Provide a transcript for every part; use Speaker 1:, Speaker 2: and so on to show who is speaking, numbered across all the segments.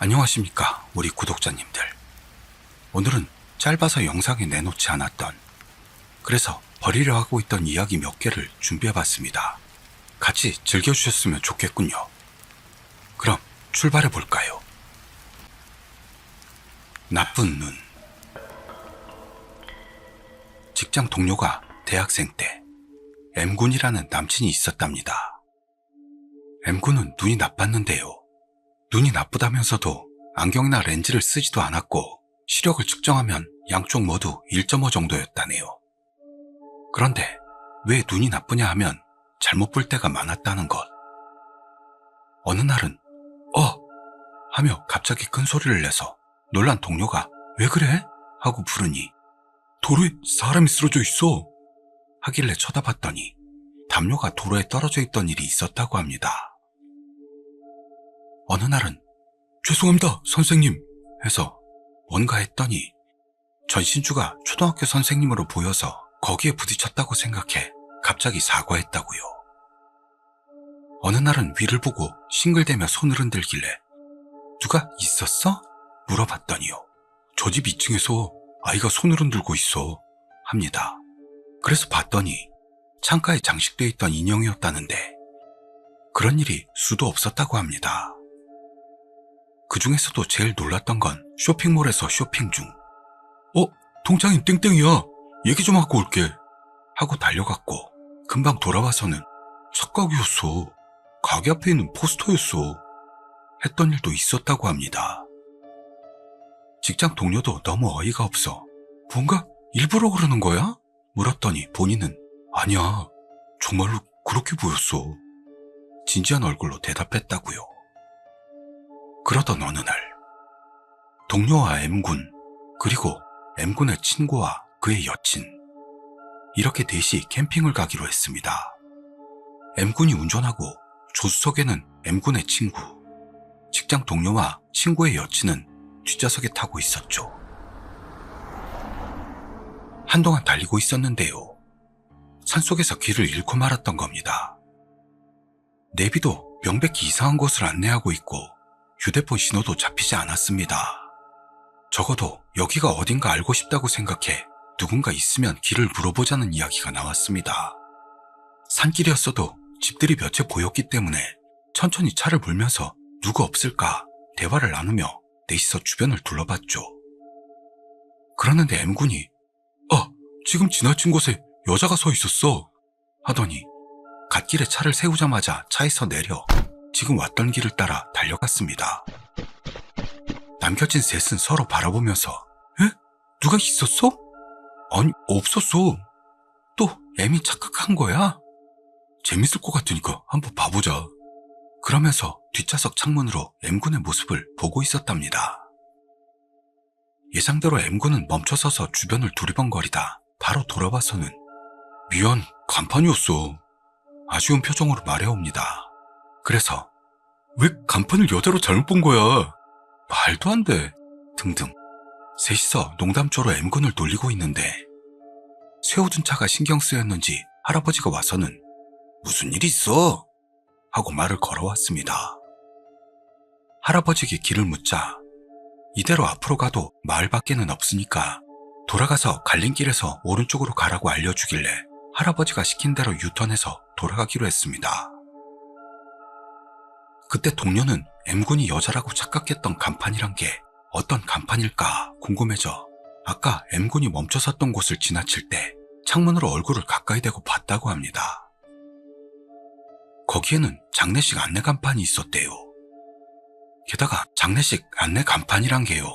Speaker 1: 안녕하십니까 우리 구독자님들. 오늘은 짧아서 영상에 내놓지 않았던, 그래서 버리려 하고 있던 이야기 몇 개를 준비해봤습니다. 같이 즐겨주셨으면 좋겠군요. 그럼 출발해볼까요? 나쁜 눈. 직장 동료가 대학생 때 M군이라는 남친이 있었답니다. M군은 눈이 나빴는데요. 눈이 나쁘다면서도 안경이나 렌즈를 쓰지도 않았고 시력을 측정하면 양쪽 모두 1.5 정도였다네요. 그런데 왜 눈이 나쁘냐 하면 잘못 볼 때가 많았다는 것. 어느 날은 하며 갑자기 큰 소리를 내서 놀란 동료가 왜 그래? 하고 부르니 도로에 사람이 쓰러져 있어 하길래 쳐다봤더니 담요가 도로에 떨어져 있던 일이 있었다고 합니다. 어느 날은 죄송합니다 선생님 해서 뭔가 했더니 전신주가 초등학교 선생님으로 보여서 거기에 부딪혔다고 생각해 갑자기 사과했다고요. 어느 날은 위를 보고 싱글대며 손을 흔들길래 누가 있었어? 물어봤더니요. 저 집 2층에서 아이가 손을 흔들고 있어 합니다. 그래서 봤더니 창가에 장식되어 있던 인형이었다는데 그런 일이 수도 없었다고 합니다. 그 중에서도 제일 놀랐던 건 쇼핑몰에서 쇼핑 중 동창인 땡땡이야 얘기 좀 하고 올게 하고 달려갔고 금방 돌아와서는 착각이었어 가게 앞에 있는 포스터였어 했던 일도 있었다고 합니다. 직장 동료도 너무 어이가 없어 뭔가 일부러 그러는 거야? 물었더니 본인은 아니야 정말로 그렇게 보였어 진지한 얼굴로 대답했다고요. 그러던 어느 날 동료와 M군 그리고 M군의 친구와 그의 여친 이렇게 넷이 캠핑을 가기로 했습니다. M군이 운전하고 조수석에는 M군의 친구, 직장 동료와 친구의 여친은 뒷좌석에 타고 있었죠. 한동안 달리고 있었는데요. 산속에서 길을 잃고 말았던 겁니다. 내비도 명백히 이상한 곳을 안내하고 있고 휴대폰 신호도 잡히지 않았습니다. 적어도 여기가 어딘가 알고 싶다고 생각해 누군가 있으면 길을 물어보자는 이야기가 나왔습니다. 산길이었어도 집들이 몇 채 보였기 때문에 천천히 차를 몰면서 누구 없을까 대화를 나누며 넷이서 주변을 둘러봤죠. 그러는데 M군이 지금 지나친 곳에 여자가 서 있었어 하더니 갓길에 차를 세우자마자 차에서 내려 지금 왔던 길을 따라 달려갔습니다. 남겨진 셋은 서로 바라보면서 에? 누가 있었어? 아니 없었어. 또 M이 착각한 거야? 재밌을 것 같으니까 한번 봐보자. 그러면서 뒷좌석 창문으로 M군의 모습을 보고 있었답니다. 예상대로 M군은 멈춰서서 주변을 두리번거리다 바로 돌아봐서는 미안 간판이었어. 아쉬운 표정으로 말해옵니다. 그래서 왜 간판을 여자로 잘못 본 거야? 말도 안 돼. 등등 셋이서 농담조로 M군을 놀리고 있는데 세워둔 차가 신경 쓰였는지 할아버지가 와서는 무슨 일이 있어? 하고 말을 걸어왔습니다. 할아버지에게 길을 묻자 이대로 앞으로 가도 마을 밖에는 없으니까 돌아가서 갈림길에서 오른쪽으로 가라고 알려주길래 할아버지가 시킨 대로 유턴해서 돌아가기로 했습니다. 그때 동료는 M군이 여자라고 착각했던 간판이란 게 어떤 간판일까 궁금해져 아까 M군이 멈춰 섰던 곳을 지나칠 때 창문으로 얼굴을 가까이 대고 봤다고 합니다. 거기에는 장례식 안내 간판이 있었대요. 게다가 장례식 안내 간판이란 게요.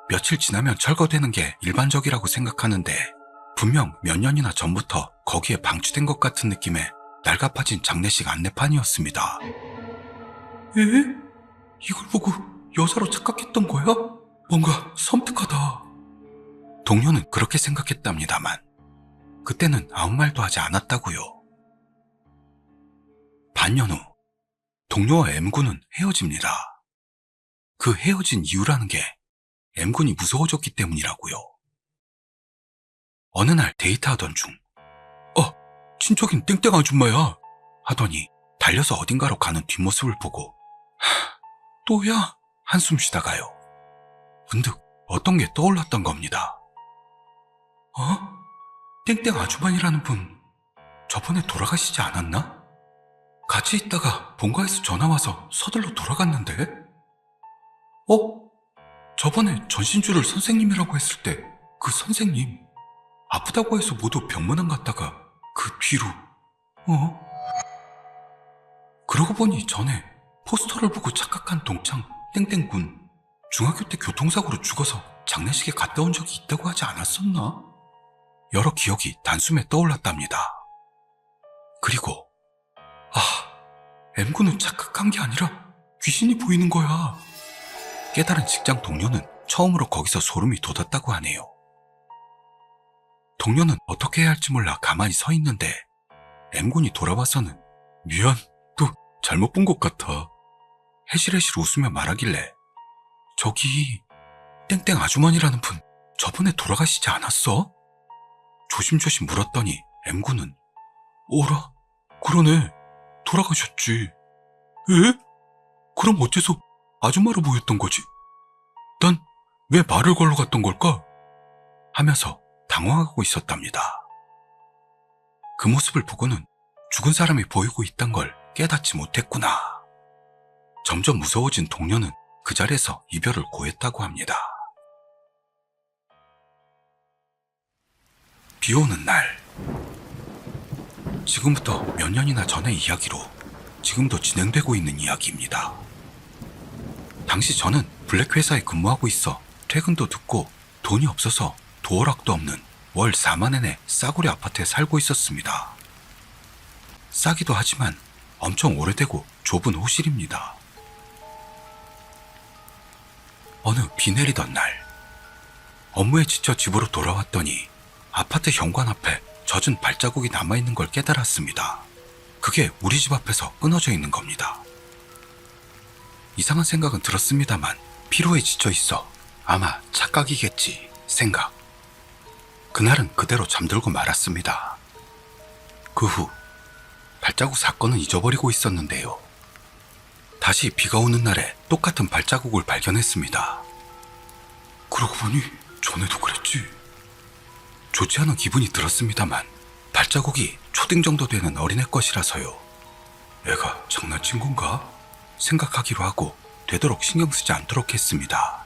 Speaker 1: 며칠 지나면 철거되는 게 일반적이라고 생각하는데 분명 몇 년이나 전부터 거기에 방치된 것 같은 느낌의 낡아빠진 장례식 안내판이었습니다. 이걸 보고 여자로 착각했던 거야? 뭔가 섬뜩하다. 동료는 그렇게 생각했답니다만 그때는 아무 말도 하지 않았다고요. 반년 후 동료와 M군은 헤어집니다. 그 헤어진 이유라는 게 M군이 무서워졌기 때문이라고요. 어느 날 데이트하던 중 친척인 땡땡 아줌마야 하더니 달려서 어딘가로 가는 뒷모습을 보고 또야? 한숨 쉬다가요. 문득 어떤 게 떠올랐던 겁니다. 땡땡 아주머니라는 분 저번에 돌아가시지 않았나? 같이 있다가 본가에서 전화와서 서둘러 돌아갔는데? 저번에 전신주를 선생님이라고 했을 때 그 선생님 아프다고 해서 모두 병문안 갔다가 그 뒤로 그러고 보니 전에 포스터를 보고 착각한 동창 땡땡군 중학교 때 교통사고로 죽어서 장례식에 갔다 온 적이 있다고 하지 않았었나? 여러 기억이 단숨에 떠올랐답니다. 그리고 M군은 착각한 게 아니라 귀신이 보이는 거야. 깨달은 직장 동료는 처음으로 거기서 소름이 돋았다고 하네요. 동료는 어떻게 해야 할지 몰라 가만히 서 있는데 M군이 돌아와서는 미안, 또 잘못 본 것 같아. 해실해실 웃으며 말하길래 저기 땡땡 아주머니라는 분 저번에 돌아가시지 않았어? 조심조심 물었더니 M군은 어라? 그러네. 돌아가셨지. 에? 그럼 어째서 아줌마로 보였던 거지? 난 왜 말을 걸러 갔던 걸까? 하면서 당황하고 있었답니다. 그 모습을 보고는 죽은 사람이 보이고 있단 걸 깨닫지 못했구나. 점점 무서워진 동료는 그 자리에서 이별을 고했다고 합니다. 비 오는 날. 지금부터 몇 년이나 전의 이야기로 지금도 진행되고 있는 이야기입니다. 당시 저는 블랙 회사에 근무하고 있어 퇴근도 늦고 돈이 없어서 도어락도 없는 월 4만엔의 싸구려 아파트에 살고 있었습니다. 싸기도 하지만 엄청 오래되고 좁은 호실입니다. 어느 비 내리던 날, 업무에 지쳐 집으로 돌아왔더니 아파트 현관 앞에 젖은 발자국이 남아있는 걸 깨달았습니다. 그게 우리 집 앞에서 끊어져 있는 겁니다. 이상한 생각은 들었습니다만 피로에 지쳐 있어 아마 착각이겠지 생각. 그날은 그대로 잠들고 말았습니다. 그 후 발자국 사건은 잊어버리고 있었는데요. 다시 비가 오는 날에 똑같은 발자국을 발견했습니다. 그러고 보니 전에도 그랬지. 좋지 않은 기분이 들었습니다만 발자국이 초딩 정도 되는 어린애 것이라서요. 애가 장난친 건가? 생각하기로 하고 되도록 신경 쓰지 않도록 했습니다.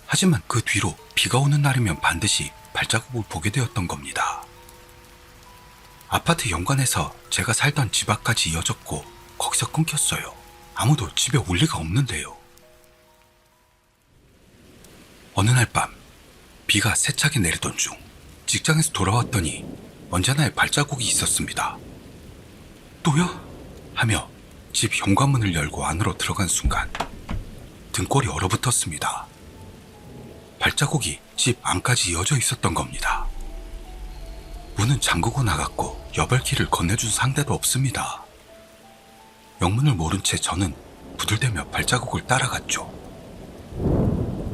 Speaker 1: 하지만 그 뒤로 비가 오는 날이면 반드시 발자국을 보게 되었던 겁니다. 아파트 현관에서 제가 살던 집 앞까지 이어졌고 거기서 끊겼어요. 아무도 집에 올 리가 없는데요. 어느 날 밤 비가 세차게 내리던 중 직장에서 돌아왔더니 언제나의 발자국이 있었습니다. 또야? 하며 집 현관문을 열고 안으로 들어간 순간 등골이 얼어붙었습니다. 발자국이 집 안까지 이어져 있었던 겁니다. 문은 잠그고 나갔고 여벌키를 건네준 상대도 없습니다. 영문을 모른 채 저는 부들대며 발자국을 따라갔죠.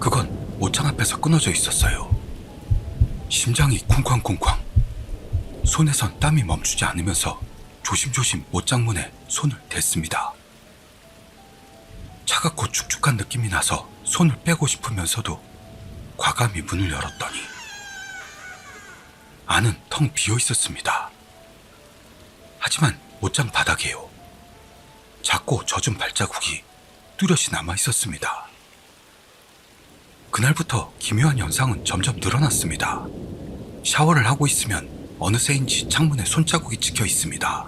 Speaker 1: 그건 옷장 앞에서 끊어져 있었어요. 심장이 쿵쾅쿵쾅. 손에선 땀이 멈추지 않으면서 조심조심 옷장문에 손을 댔습니다. 차갑고 축축한 느낌이 나서 손을 빼고 싶으면서도 과감히 문을 열었더니 안은 텅 비어 있었습니다. 하지만 옷장 바닥에요. 작고 젖은 발자국이 뚜렷이 남아 있었습니다. 그날부터 기묘한 현상은 점점 늘어났습니다. 샤워를 하고 있으면 어느새인지 창문에 손자국이 찍혀 있습니다.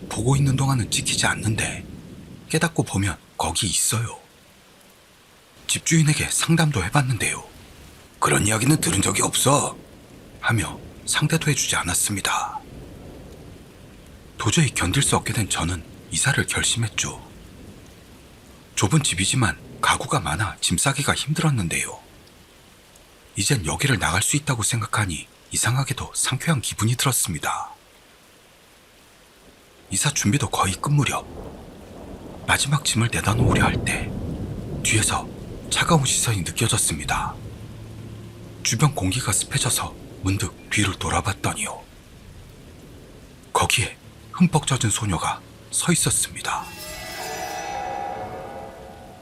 Speaker 1: 보고 있는 동안은 찍히지 않는데 깨닫고 보면 거기 있어요. 집주인에게 상담도 해봤는데요. 그런 이야기는 들은 적이 없어 하며 상대도 해주지 않았습니다. 도저히 견딜 수 없게 된 저는 이사를 결심했죠. 좁은 집이지만 가구가 많아 짐 싸기가 힘들었는데요. 이젠 여기를 나갈 수 있다고 생각하니 이상하게도 상쾌한 기분이 들었습니다. 이사 준비도 거의 끝 무렵 마지막 짐을 내다 놓으려 할 때 뒤에서 차가운 시선이 느껴졌습니다. 주변 공기가 습해져서 문득 뒤를 돌아봤더니요. 거기에 흠뻑 젖은 소녀가 서 있었습니다.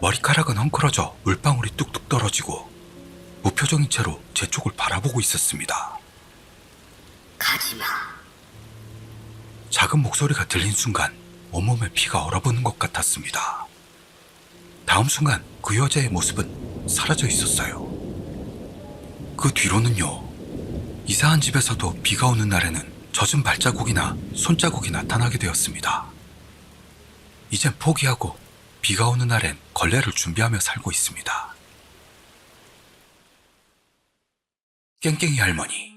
Speaker 1: 머리카락은 헝클어져 물방울이 뚝뚝 떨어지고 무표정인 채로 제 쪽을 바라보고 있었습니다.
Speaker 2: 가지마.
Speaker 1: 작은 목소리가 들린 순간 온몸에 피가 얼어붙는 것 같았습니다. 다음 순간 그 여자의 모습은 사라져 있었어요. 그 뒤로는요, 이사한 집에서도 비가 오는 날에는 젖은 발자국이나 손자국이 나타나게 되었습니다. 이젠 포기하고 비가 오는 날엔 걸레를 준비하며 살고 있습니다. 깽깽이 할머니.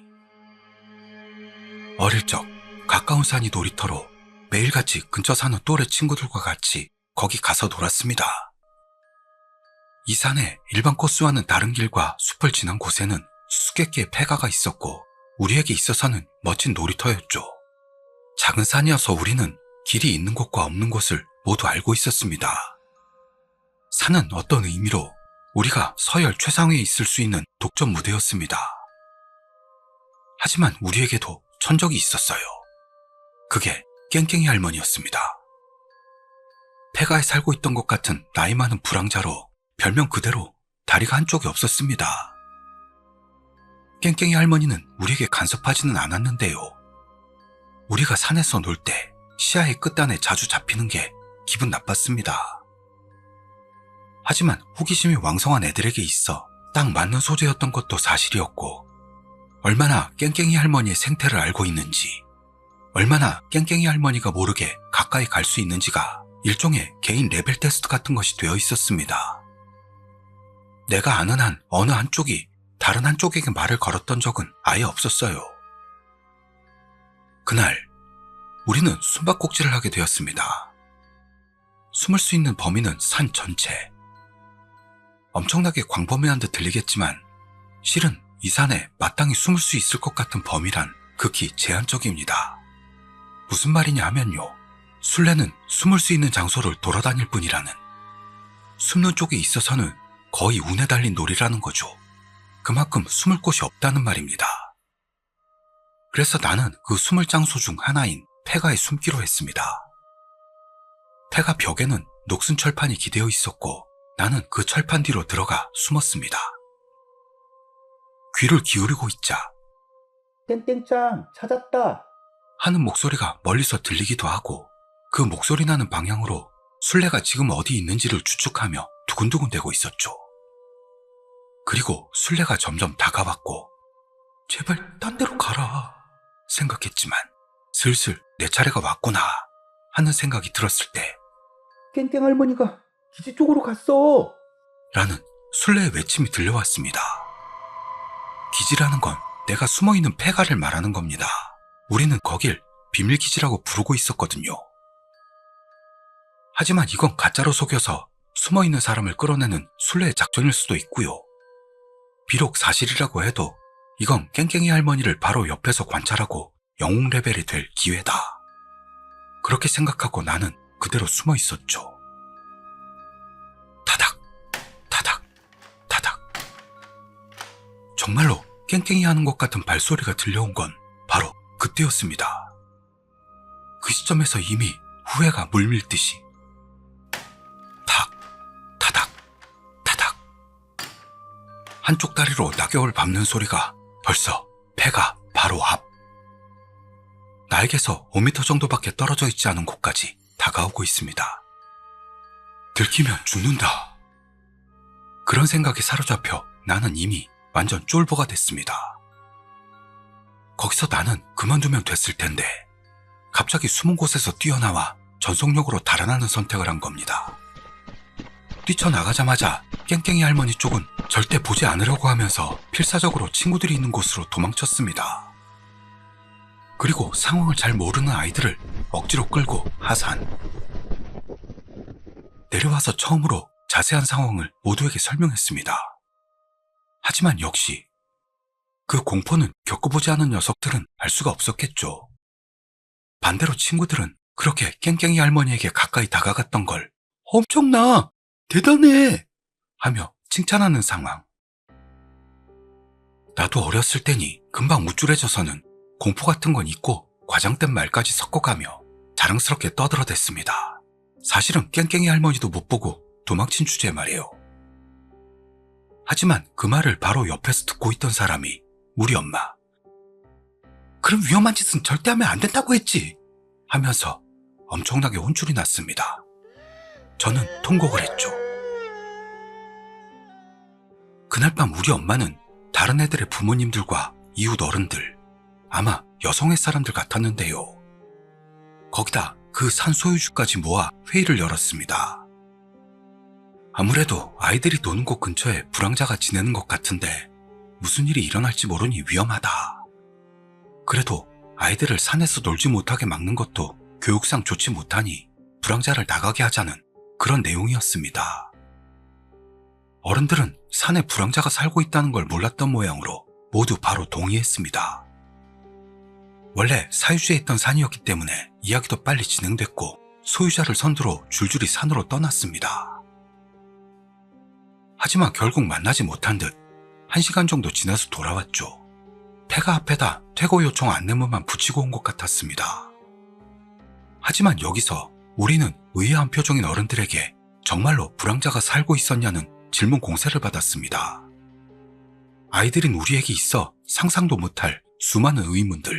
Speaker 1: 어릴 적 가까운 산이 놀이터로 매일같이 근처 사는 또래 친구들과 같이 거기 가서 놀았습니다. 이 산에 일반 코스와는 다른 길과 숲을 지난 곳에는 수수께끼의 폐가가 있었고 우리에게 있어서는 멋진 놀이터였죠. 작은 산이어서 우리는 길이 있는 곳과 없는 곳을 모두 알고 있었습니다. 산은 어떤 의미로 우리가 서열 최상위에 있을 수 있는 독점 무대였습니다. 하지만 우리에게도 천적이 있었어요. 그게 깽깽이 할머니였습니다. 폐가에 살고 있던 것 같은 나이 많은 불황자로 별명 그대로 다리가 한쪽이 없었습니다. 깽깽이 할머니는 우리에게 간섭하지는 않았는데요. 우리가 산에서 놀 때 시야의 끝단에 자주 잡히는 게 기분 나빴습니다. 하지만 호기심이 왕성한 애들에게 있어 딱 맞는 소재였던 것도 사실이었고, 얼마나 깽깽이 할머니의 생태를 알고 있는지, 얼마나 깽깽이 할머니가 모르게 가까이 갈 수 있는지가 일종의 개인 레벨 테스트 같은 것이 되어 있었습니다. 내가 아는 한 어느 한쪽이 다른 한쪽에게 말을 걸었던 적은 아예 없었어요. 그날 우리는 숨바꼭질을 하게 되었습니다. 숨을 수 있는 범위는 산 전체. 엄청나게 광범위한 듯 들리겠지만 실은 이 산에 마땅히 숨을 수 있을 것 같은 범위란 극히 제한적입니다. 무슨 말이냐 하면요, 술래는 숨을 수 있는 장소를 돌아다닐 뿐이라는, 숨는 쪽에 있어서는 거의 운에 달린 놀이라는 거죠. 그만큼 숨을 곳이 없다는 말입니다. 그래서 나는 그 숨을 장소 중 하나인 폐가에 숨기로 했습니다. 폐가 벽에는 녹슨 철판이 기대어 있었고 나는 그 철판 뒤로 들어가 숨었습니다. 귀를 기울이고 있자
Speaker 3: 땡땡짱 찾았다
Speaker 1: 하는 목소리가 멀리서 들리기도 하고, 그 목소리 나는 방향으로 술래가 지금 어디 있는지를 추측하며 두근두근대고 있었죠. 그리고 술래가 점점 다가왔고 제발 딴 데로 가라 생각했지만 슬슬 내 차례가 왔구나 하는 생각이 들었을 때
Speaker 3: 땡땡 할머니가 기지 쪽으로 갔어.
Speaker 1: 라는 술래의 외침이 들려왔습니다. 기지라는 건 내가 숨어있는 폐가를 말하는 겁니다. 우리는 거길 비밀기지라고 부르고 있었거든요. 하지만 이건 가짜로 속여서 숨어있는 사람을 끌어내는 술래의 작전일 수도 있고요. 비록 사실이라고 해도 이건 깽깽이 할머니를 바로 옆에서 관찰하고 영웅 레벨이 될 기회다. 그렇게 생각하고 나는 그대로 숨어 있었죠. 타닥, 타닥, 타닥. 정말로 깽깽이 하는 것 같은 발소리가 들려온 건 바로 그때였습니다. 그 시점에서 이미 후회가 물밀듯이 탁, 타닥, 타닥. 한쪽 다리로 낙엽을 밟는 소리가 벌써 폐가 바로 앞. 나에게서 5m 정도밖에 떨어져 있지 않은 곳까지 다가오고 있습니다. 들키면 죽는다. 그런 생각에 사로잡혀 나는 이미 완전 쫄보가 됐습니다. 거기서 나는 그만두면 됐을 텐데 갑자기 숨은 곳에서 뛰어나와 전속력으로 달아나는 선택을 한 겁니다. 뛰쳐나가자마자 깽깽이 할머니 쪽은 절대 보지 않으려고 하면서 필사적으로 친구들이 있는 곳으로 도망쳤습니다. 그리고 상황을 잘 모르는 아이들을 억지로 끌고 하산. 내려와서 처음으로 자세한 상황을 모두에게 설명했습니다. 하지만 역시 그 공포는 겪어보지 않은 녀석들은 알 수가 없었겠죠. 반대로 친구들은 그렇게 깽깽이 할머니에게 가까이 다가갔던 걸 엄청나! 대단해! 하며 칭찬하는 상황. 나도 어렸을 때니 금방 우쭐해져서는 공포 같은 건 잊고 과장된 말까지 섞어가며 자랑스럽게 떠들어댔습니다. 사실은 깽깽이 할머니도 못 보고 도망친 주제에 말이에요. 하지만 그 말을 바로 옆에서 듣고 있던 사람이 우리 엄마. 그럼 위험한 짓은 절대 하면 안 된다고 했지! 하면서 엄청나게 혼쭐이 났습니다. 저는 통곡을 했죠. 그날 밤 우리 엄마는 다른 애들의 부모님들과 이웃 어른들, 아마 여성의 사람들 같았는데요. 거기다 그 산 소유주까지 모아 회의를 열었습니다. 아무래도 아이들이 노는 곳 근처에 불황자가 지내는 것 같은데 무슨 일이 일어날지 모르니 위험하다. 그래도 아이들을 산에서 놀지 못하게 막는 것도 교육상 좋지 못하니 불황자를 나가게 하자는 그런 내용이었습니다. 어른들은 산에 불황자가 살고 있다는 걸 몰랐던 모양으로 모두 바로 동의했습니다. 원래 사유지에 있던 산이었기 때문에 이야기도 빨리 진행됐고 소유자를 선두로 줄줄이 산으로 떠났습니다. 하지만 결국 만나지 못한 듯 1시간 정도 지나서 돌아왔죠. 폐가 앞에다 퇴거 요청 안내문만 붙이고 온 것 같았습니다. 하지만 여기서 우리는 의아한 표정인 어른들에게 정말로 불황자가 살고 있었냐는 질문 공세를 받았습니다. 아이들인 우리에게 있어 상상도 못할 수많은 의문들.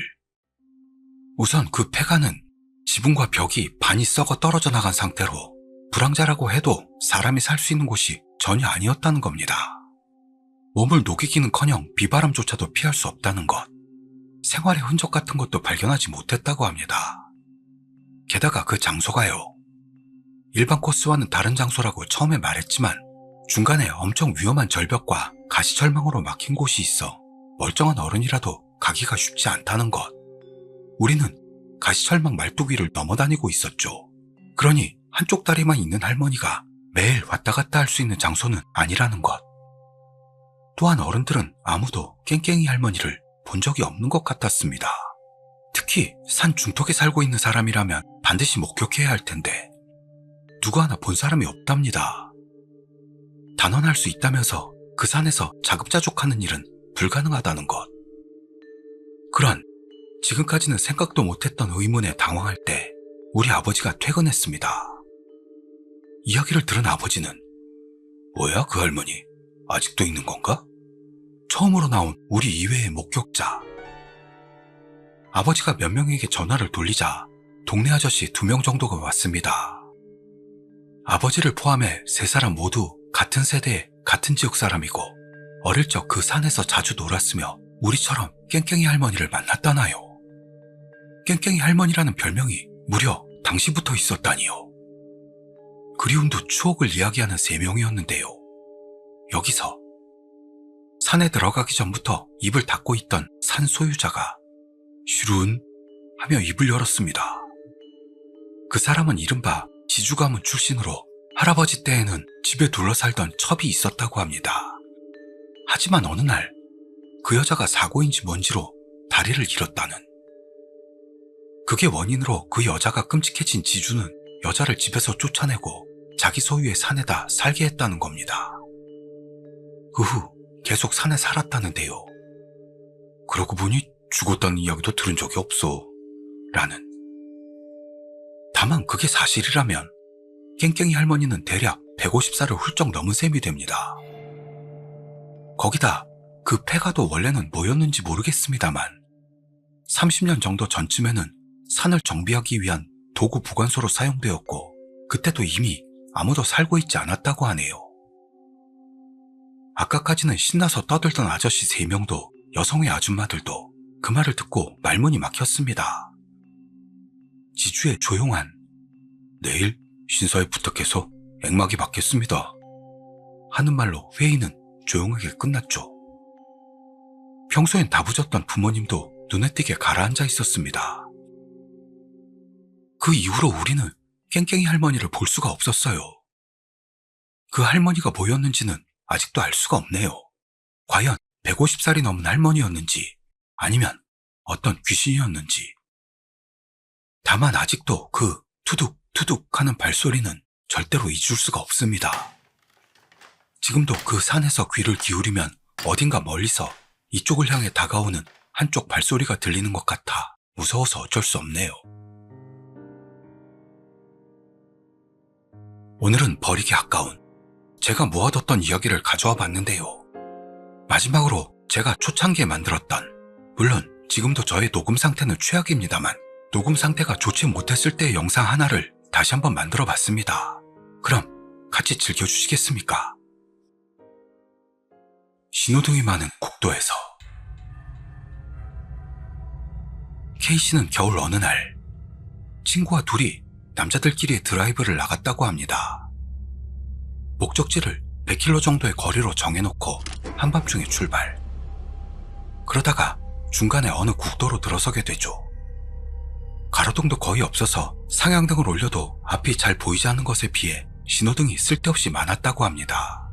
Speaker 1: 우선 그 폐가는 지붕과 벽이 반이 썩어 떨어져 나간 상태로 불황자라고 해도 사람이 살 수 있는 곳이 전혀 아니었다는 겁니다. 몸을 녹이기는커녕 비바람조차도 피할 수 없다는 것, 생활의 흔적 같은 것도 발견하지 못했다고 합니다. 게다가 그 장소가요, 일반 코스와는 다른 장소라고 처음에 말했지만 중간에 엄청 위험한 절벽과 가시철망으로 막힌 곳이 있어 멀쩡한 어른이라도 가기가 쉽지 않다는 것. 우리는 가시철망 말뚝 위를 넘어다니고 있었죠. 그러니 한쪽 다리만 있는 할머니가 매일 왔다 갔다 할 수 있는 장소는 아니라는 것. 또한 어른들은 아무도 깽깽이 할머니를 본 적이 없는 것 같았습니다. 특히 산 중턱에 살고 있는 사람이라면 반드시 목격해야 할 텐데 누구 하나 본 사람이 없답니다. 단언할 수 있다면서 그 산에서 자급자족하는 일은 불가능하다는 것. 그런 지금까지는 생각도 못했던 의문에 당황할 때 우리 아버지가 퇴근했습니다. 이야기를 들은 아버지는 뭐야 그 할머니? 아직도 있는 건가? 처음으로 나온 우리 이외의 목격자. 아버지가 몇 명에게 전화를 돌리자 동네 아저씨 2명 정도가 왔습니다. 아버지를 포함해 3사람 모두 같은 세대의 같은 지역 사람이고 어릴 적 그 산에서 자주 놀았으며 우리처럼 깽깽이 할머니를 만났다나요. 깽깽이 할머니라는 별명이 무려 당시부터 있었다니요. 그리움도 추억을 이야기하는 3명이었는데요. 여기서 산에 들어가기 전부터 입을 닫고 있던 산 소유자가 슈룬 하며 입을 열었습니다. 그 사람은 이른바 지주가문 출신으로 할아버지 때에는 집에 둘러살던 첩이 있었다고 합니다. 하지만 어느 날 그 여자가 사고인지 뭔지로 다리를 잃었다는. 그게 원인으로 그 여자가 끔찍해진 지주는 여자를 집에서 쫓아내고 자기 소유의 산에다 살게 했다는 겁니다. 그 후 계속 산에 살았다는데요. 그러고 보니 죽었다는 이야기도 들은 적이 없어 라는. 다만 그게 사실이라면 깽깽이 할머니는 대략 150살을 훌쩍 넘은 셈이 됩니다. 거기다 그 폐가도 원래는 뭐였는지 모르겠습니다만 30년 정도 전쯤에는 산을 정비하기 위한 도구 보관소로 사용되었고 그때도 이미 아무도 살고 있지 않았다고 하네요. 아까까지는 신나서 떠들던 아저씨 3명도 여성의 아줌마들도 그 말을 듣고 말문이 막혔습니다. 지주의 조용한 내일 신사에 부탁해서 액막이 받겠습니다 하는 말로 회의는 조용하게 끝났죠. 평소엔 다부졌던 부모님도 눈에 띄게 가라앉아 있었습니다. 그 이후로 우리는 깽깽이 할머니를 볼 수가 없었어요. 그 할머니가 뭐였는지는 아직도 알 수가 없네요. 과연 150살이 넘은 할머니였는지 아니면 어떤 귀신이었는지. 다만 아직도 그 투둑투둑 하는 발소리는 절대로 잊을 수가 없습니다. 지금도 그 산에서 귀를 기울이면 어딘가 멀리서 이쪽을 향해 다가오는 한쪽 발소리가 들리는 것 같아 무서워서 어쩔 수 없네요. 오늘은 버리기 아까운 제가 모아뒀던 이야기를 가져와 봤는데요. 마지막으로 제가 초창기에 만들었던, 물론 지금도 저의 녹음 상태는 최악입니다만 녹음 상태가 좋지 못했을 때의 영상 하나를 다시 한번 만들어 봤습니다. 그럼 같이 즐겨주시겠습니까? 신호등이 많은 국도에서 K씨는 겨울 어느 날 친구와 둘이 남자들끼리 드라이브를 나갔다고 합니다. 목적지를 100km 정도의 거리로 정해놓고 한밤중에 출발. 그러다가 중간에 어느 국도로 들어서게 되죠. 가로등도 거의 없어서 상향등을 올려도 앞이 잘 보이지 않는 것에 비해 신호등이 쓸데없이 많았다고 합니다.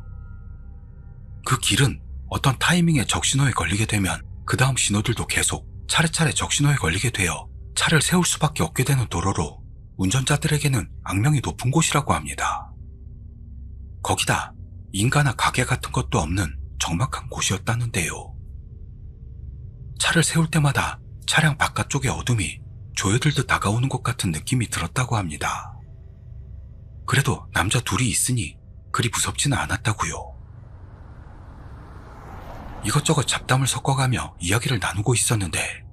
Speaker 1: 그 길은 어떤 타이밍에 적신호에 걸리게 되면 그 다음 신호들도 계속 차례차례 적신호에 걸리게 되어 차를 세울 수밖에 없게 되는 도로로 운전자들에게는 악명이 높은 곳이라고 합니다. 거기다 인가나 가게 같은 것도 없는 적막한 곳이었다는데요. 차를 세울 때마다 차량 바깥쪽의 어둠이 조여들듯 다가오는 것 같은 느낌이 들었다고 합니다. 그래도 남자 둘이 있으니 그리 무섭지는 않았다고요. 이것저것 잡담을 섞어가며 이야기를 나누고 있었는데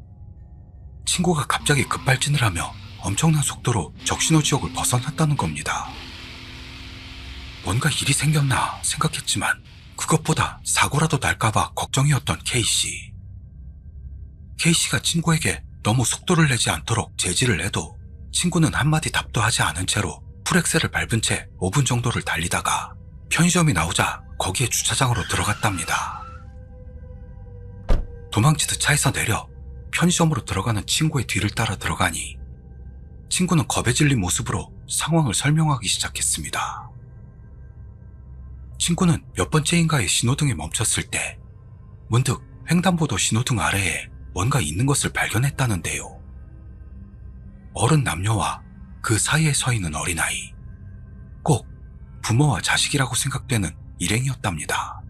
Speaker 1: 친구가 갑자기 급발진을 하며 엄청난 속도로 적신호 지역을 벗어났다는 겁니다. 뭔가 일이 생겼나 생각했지만 그것보다 사고라도 날까봐 걱정이었던 K씨. K씨가 친구에게 너무 속도를 내지 않도록 제지를 해도 친구는 한마디 답도 하지 않은 채로 풀엑셀을 밟은 채 5분 정도를 달리다가 편의점이 나오자 거기에 주차장으로 들어갔답니다. 도망치듯 차에서 내려 편의점으로 들어가는 친구의 뒤를 따라 들어가니 친구는 겁에 질린 모습으로 상황을 설명하기 시작했습니다. 친구는 몇 번째인가의 신호등에 멈췄을 때 문득 횡단보도 신호등 아래에 뭔가 있는 것을 발견했다는데요. 어른 남녀와 그 사이에 서 있는 어린아이, 꼭 부모와 자식이라고 생각되는 일행이었답니다.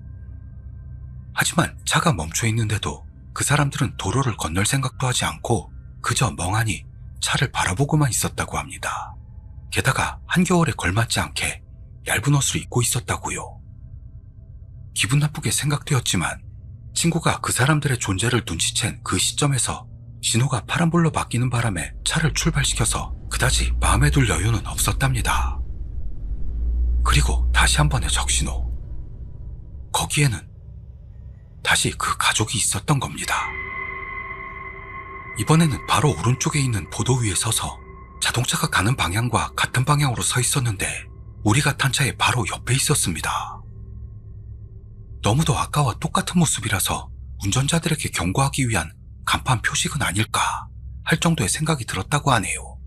Speaker 1: 하지만 차가 멈춰 있는데도 그 사람들은 도로를 건널 생각도 하지 않고 그저 멍하니 차를 바라보고만 있었다고 합니다. 게다가 한겨울에 걸맞지 않게 얇은 옷을 입고 있었다고요. 기분 나쁘게 생각되었지만 친구가 그 사람들의 존재를 눈치챈 그 시점에서 신호가 파란불로 바뀌는 바람에 차를 출발시켜서 그다지 마음에 둘 여유는 없었답니다. 그리고 다시 한 번의 적신호. 거기에는 다시 그 가족이 있었던 겁니다. 이번에는 바로 오른쪽에 있는 보도 위에 서서 자동차가 가는 방향과 같은 방향으로 서 있었는데 우리가 탄 차의 바로 옆에 있었습니다. 너무도 아까와 똑같은 모습이라서 운전자들에게 경고하기 위한 간판 표식은 아닐까 할 정도의 생각이 들었다고 하네요.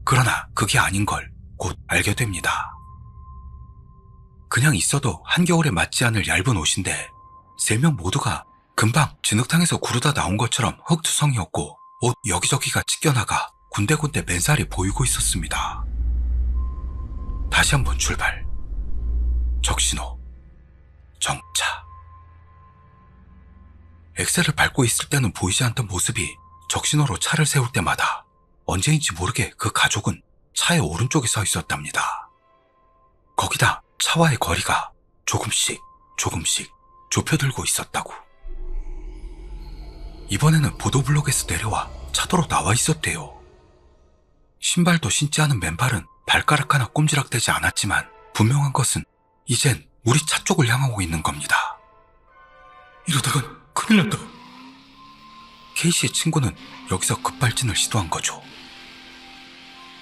Speaker 1: 그러나 그게 아닌 걸 곧 알게 됩니다. 그냥 있어도 한겨울에 맞지 않을 얇은 옷인데 3명 모두가 금방 진흙탕에서 구르다 나온 것처럼 흙투성이었고 옷 여기저기가 찢겨나가 군데군데 맨살이 보이고 있었습니다. 다시 한번 출발. 적신호. 정차. 엑셀을 밟고 있을 때는 보이지 않던 모습이 적신호로 차를 세울 때마다 언제인지 모르게 그 가족은 차의 오른쪽에 서 있었답니다. 거기다 차와의 거리가 조금씩 좁혀들고 있었다고. 이번에는 보도블록에서 내려와 차도로 나와 있었대요. 신발도 신지 않은 맨발은 발가락 하나 꼼지락대지 않았지만 분명한 것은 이젠 우리 차 쪽을 향하고 있는 겁니다. 이러다간 큰일 났다. K씨의 친구는 여기서 급발진을 시도한 거죠.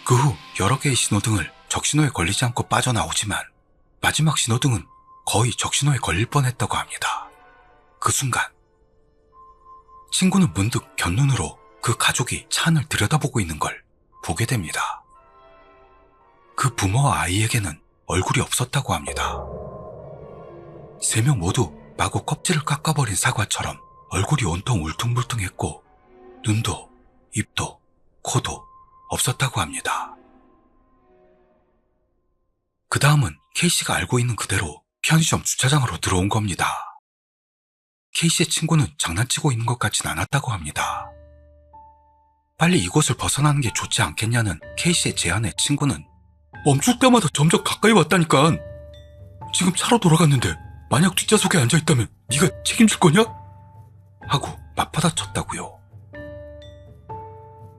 Speaker 1: 그 후 여러 개의 신호등을 적신호에 걸리지 않고 빠져나오지만 마지막 신호등은 거의 적신호에 걸릴 뻔했다고 합니다. 그 순간 친구는 문득 곁눈으로 그 가족이 차 안을 들여다보고 있는 걸 보게 됩니다. 그 부모와 아이에게는 얼굴이 없었다고 합니다. 3명 모두 마구 껍질을 깎아버린 사과처럼 얼굴이 온통 울퉁불퉁했고 눈도 입도 코도 없었다고 합니다. 그 다음은 K씨가 알고 있는 그대로 편의점 주차장으로 들어온 겁니다. K씨의 친구는 장난치고 있는 것 같진 않았다고 합니다. 빨리 이곳을 벗어나는 게 좋지 않겠냐는 K씨의 제안에 친구는 멈출 때마다 점점 가까이 왔다니까 지금 차로 돌아갔는데 만약 뒷좌석에 앉아있다면 네가 책임질 거냐? 하고 맞받아쳤다고요.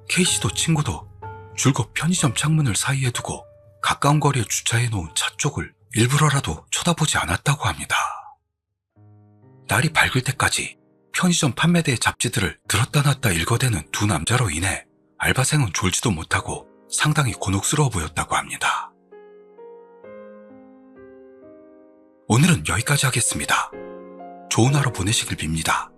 Speaker 1: K씨도 친구도 줄곧 편의점 창문을 사이에 두고 가까운 거리에 주차해놓은 차 쪽을 일부러라도 쳐다보지 않았다고 합니다. 날이 밝을 때까지 편의점 판매대의 잡지들을 들었다 놨다 읽어대는 두 남자로 인해 알바생은 졸지도 못하고 상당히 곤혹스러워 보였다고 합니다. 오늘은 여기까지 하겠습니다. 좋은 하루 보내시길 빕니다.